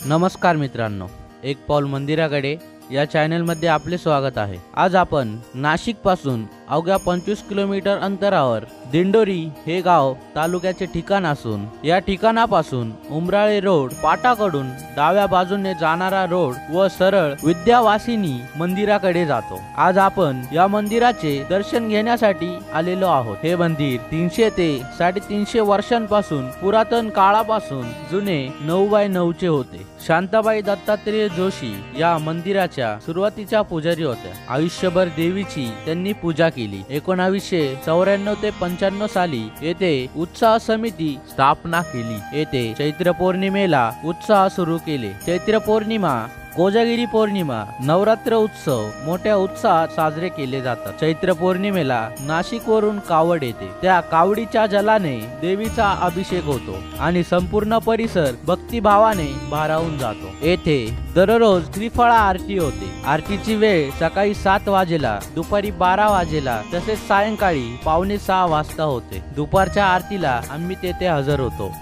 नमस्कार मित्रांनो, एक पाऊल मंदिराकडे या चॅनलमध्ये आपले स्वागत आहे। आज आपण नाशिक पासून अवघ्या 25 किलोमीटर अंतरावर दिंडोरी हे गाव तालुक्याचे ठिकाण असून या ठिकाणापासून उमराळे रोड पाटाकडून डाव्या बाजूने जाणारा रोड व सरळ विद्यावासिनी मंदिराकडे जातो। आज आपण या मंदिराचे दर्शन घेण्यासाठी आलेलो आहोत। हे मंदिर 300 ते 350 वर्षांपासून पुरातन काळापासून जुने 9x9 चे होते। शांताबाई दत्तात्रेय जोशी या मंदिराच्या सुरुवातीच्या पुजारी होत्या। आयुष्यभर देवीची त्यांनी पूजा केली। 1994 ते 95 साली येथे उत्साह समिती स्थापना केली। येथे चैत्र पौर्णिमेला उत्साह सुरू केले। चैत्र पौर्णिमा, कोजागिरी पौर्णिमा, नवरात्र उत्सव मोठ्या उत्साहात साजरे केले जातात। चैत्र पौर्णिमेला नाशिक वरून कावड येते। त्या कावडीच्या जलाने देवीचा अभिषेक होतो आणि संपूर्ण परिसर भक्तिभावाने भारावून जातो। येथे दररोज त्रिफळा आरती होते। आरतीची वेळ सकाळी 7 वाजेला, दुपारी 12 वाजेला तसेच सायंकाळी 5:45 वाजता होते। दुपारच्या आरतीला आम्ही तेथे हजर होतो।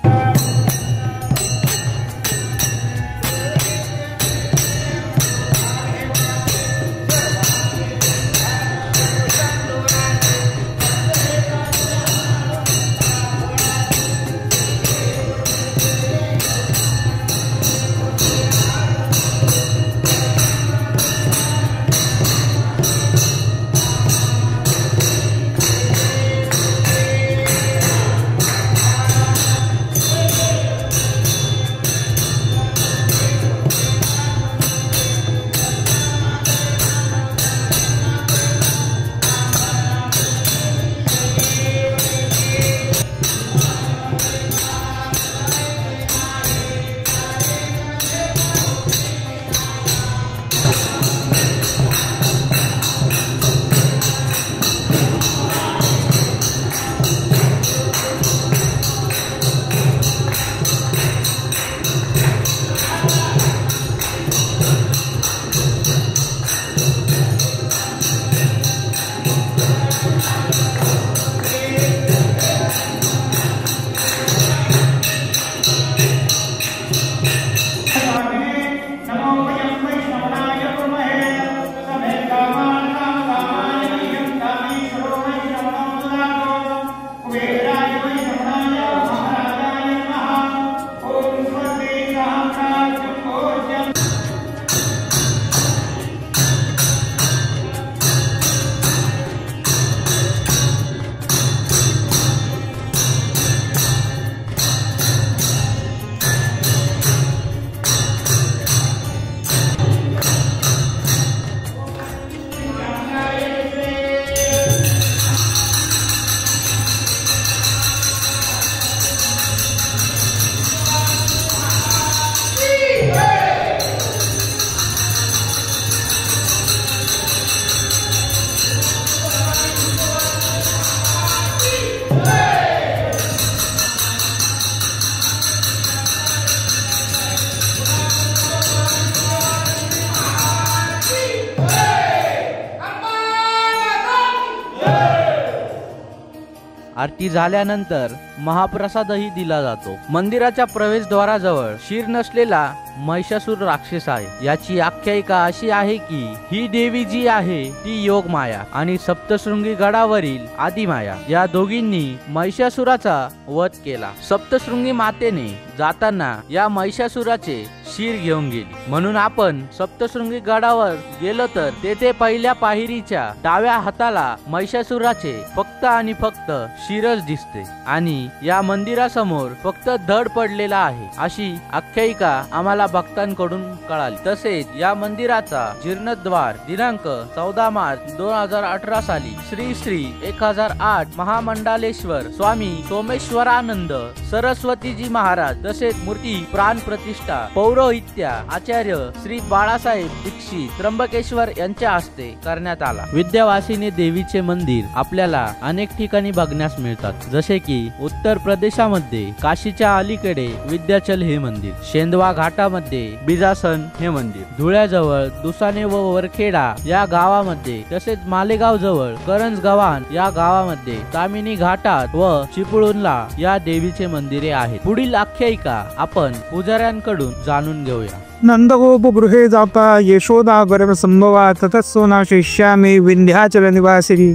आरती झाल्यानंतर महाप्रसादही दिला जातो। मंदिराच्या प्रवेशद्वाराजवळ शीर नसलेला महिषासूर राक्षस आहे। याची आख्यायिका अशी आहे की ही देवी जी आहे ती योग माया आणि सप्तशृंगी गडावरील आदिमाया या दोघींनी महिषासुराचा वध केला। सप्तशृंगी मातेने जाताना या महिषासुराचे शीर घेऊन गेली। म्हणून आपण सप्तशृंगी गडावर गेलो तर तेथे पहिल्या पायरीच्या डाव्या हाताला महिषासुराचे फक्त आणि फक्त शीरच दिसते आणि या मंदिरासमोर फक्त धड पडलेला आहे अशी आख्यायिका आम्हाला भक्तांकडून कळाली। तसेच या मंदिराचा जीर्णोद्धार दिनांक 14 मार्च 2018 साली श्री 1008 महामंडलेश्वर स्वामी सोमेश्वरानंद सरस्वतीजी महाराज तसेच मूर्ती प्राण प्रतिष्ठा पौरोहित्य आचार्य श्री बाळासाहेब दीक्षित त्र्यंबकेश्वर यांच्या हस्ते करण्यात आला। विद्यावासिनी देवीचे मंदिर आपल्याला अनेक ठिकाणी बघण्यास मिळतात, जसे की उत्तर प्रदेशामध्ये काशीच्या अलीकडे विद्याचल हे मंदिर, शेंदवा घाटामध्ये बिजासन हे मंदिर, धुळ्याजवळ दुसाने व वरखेडा या गावामध्ये तसेच मालेगाव जवळ करंजगव्हाण या गावामध्ये तामिनी घाटात व चिपळूणला या देवीचे मंदिरे आहेत। पुढील आख्यायिका आपण पुजाऱ्यांकडून जाणून जाणून घेऊया. नंदगोपगृहे जाता यशोदा गर्भ संभवा ततस्सोना शिष्यामी विंध्याचल निवासिनी.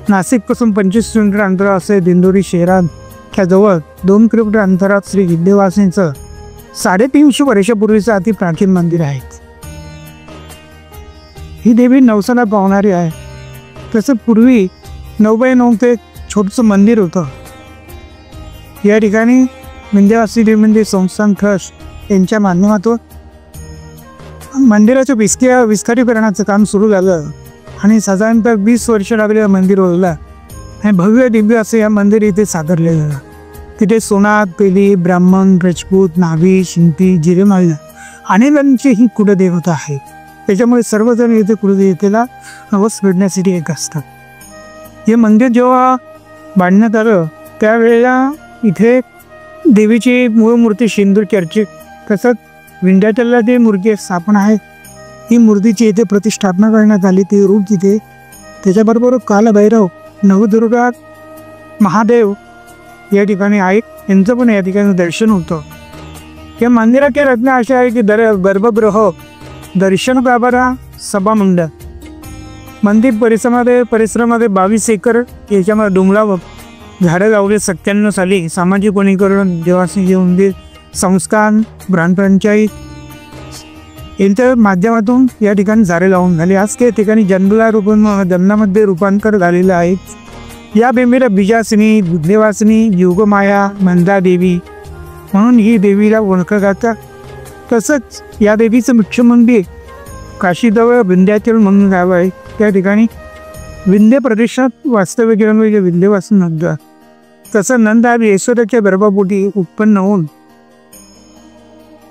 नाशिकपासून 25 किलोमीटर अंतर असे दिंडोरी शहरात जवळ 2 किलोमीटर अंतरात श्री विंध्यवासिनीचं 350 वर्षापूर्वीचं अति प्राचीन मंदिर आहे. ही देवी नवसाला पावणारी आहे. तसं पूर्वी 9x9 ते छोटंसं मंदिर होतं. या ठिकाणी विंध्यवासिनी देवी मंदिर संस्थान ट्रस्ट यांच्या माध्यमातून मंदिराचं विस्तारीकरणाचं काम सुरू झालं आणि साधारणतः 20 वर्ष लागले मंदिर होईल आणि भव्य दिव्य असं या मंदिर इथे साकारले झालं. तिथे सोनार, पेली, ब्राह्मण, राजपूत, नाभी, शिंपी, जिरेमाळी अनेकांची ही कुलदेवता आहे. त्याच्यामुळे सर्वजण इथे कुलदेवतेला नवस फेडण्यासाठी एक असतात. हे मंदिर जेव्हा बांधण्यात आलं त्यावेळेला इथे देवीची मूळ मूर्ती सिंदूर चर्चित तसंच विंध्याचलला जी मूर्ती स्थापन आहे ही मूर्तीची इथे प्रतिष्ठापना करण्यात आली. ते रूप तिथे त्याच्याबरोबर कालभैरव, नवदुर्गा, महादेव या ठिकाणी आहे. यांचं पण या ठिकाणी दर्शन होतं. या मंदिराची रचना अशी आहे की गर्भगृह, दर्शन गाभारा, सभामंडळ. मंदिर परिसरामध्ये 22 एकर याच्यामध्ये डोंगरावर झाडं लावले. 97 साली सामाजिक वनीकरण, देवासी मंदिर संस्थान, ग्रामपंचायत यांच्या माध्यमातून या ठिकाणी झाडे लावून झाले. आज त्या ठिकाणी जंगलामध्ये रूपांतर झालेलं आहे. या देवीला बीजासिनी, बुद्धेवासिनी, योगमाया, मंदा देवी म्हणून ही देवीला ओळखलं जातं. तसंच या देवीचं मुख्य मंदिर काशीजवळ विंध्याचल म्हणून गाव आहे. त्या ठिकाणी विंध्य प्रदेशात वास्तव्य केल्यामुळे विंध्यवासिनी नंद. तसं नंद हा यशोदेच्या गर्भापोटी उत्पन्न होऊन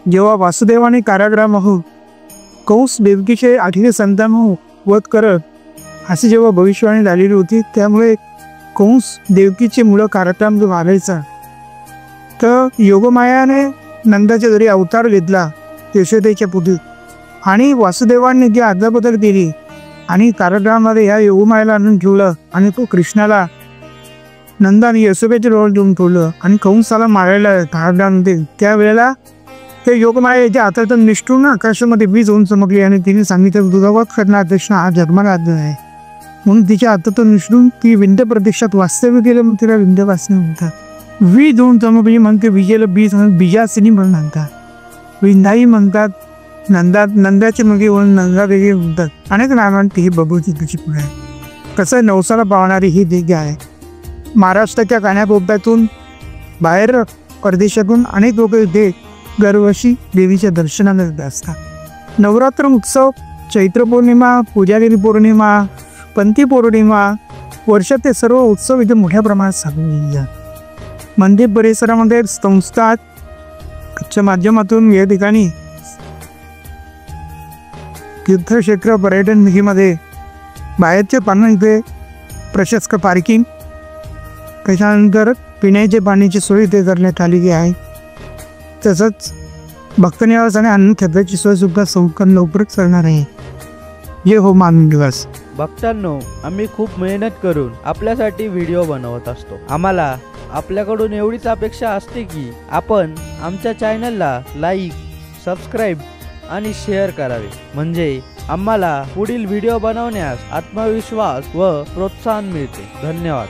जेव्हा वासुदेवाने कारागृह हो कंस देवकीचे 8 संतान वध करत अशी जेव्हा भविष्यवाणी झालेली होती त्यामुळे कंस देवकीचे मुलं कारागृहात मारायचा. तर योगमायाने नंदाच्या घरी अवतार घेतला यशोदेच्या पोटी आणि वासुदेवांनी जी आज्ञाबद्दल दिली आणि कारागृहामध्ये ह्या योगमायाला आणून ठेवलं आणि तो कृष्णाला नंदाने यशोदेच्या जवळ देऊन ठेवलं आणि कंसाला मारायला कारागृहामध्ये. त्यावेळेला ते योगमाया याच्या हातातून निष्ठून आकाशामध्ये वीज होऊन चमकली आणि तिने सांगितलं दुधावत करणार कृष्ण हा धर्मराज्य आहे म्हणून तिच्या हातातून निष्ठून ती विंध्य प्रदेशात वास्तव्य केलं. मग तिला विंध्यवासिनी म्हणतात. वीज होऊन चमकली म्हणते विजेला बीजासिनी म्हणून म्हणतात. विंधाई म्हणतात. नंदाची मुलगी होऊन नंदादेवी म्हणतात. अनेक नावांची ही भगवती तुझी पुढे आहे. कसं नवसाला पावणारी ही देवी आहे. महाराष्ट्राच्या कानाकोपऱ्यातून बाहेर परदेशातून अनेक लोक इथे दरवर्षी देवीच्या दर्शनाला येत असतात. नवरात्र उत्सव, चैत्र पौर्णिमा, पूजागिरी पौर्णिमा, पंथी पौर्णिमा वर्षात ते सर्व उत्सव इथे मोठ्या प्रमाणात साजरे केले जातात. मंदिर परिसरामध्ये संस्थाच्या माध्यमातून या ठिकाणी तीर्थक्षेत्र पर्यटन निधीमध्ये बाहेरचे पाणी इथे प्रशस्त पार्किंग त्याच्यानंतर पिण्याचे पाण्याची सोय इथे करण्यात आलेली आहे. तसंच भक्तनिवास आणि अन्न छत्राची सोय सुद्धा संस्थान लवकरच करणार आहे. ये हो मान दिवस. भक्तांनो, आम्ही खूप मेहनत करून आपल्यासाठी व्हिडिओ बनवत असतो. आम्हाला आपल्याकडून एवढीच अपेक्षा असते की आपण आमच्या चॅनलला लाईक, सबस्क्राईब आणि शेअर करावे. म्हणजे आम्हाला पुढील व्हिडिओ बनवण्यास आत्मविश्वास व प्रोत्साहन मिळते. धन्यवाद.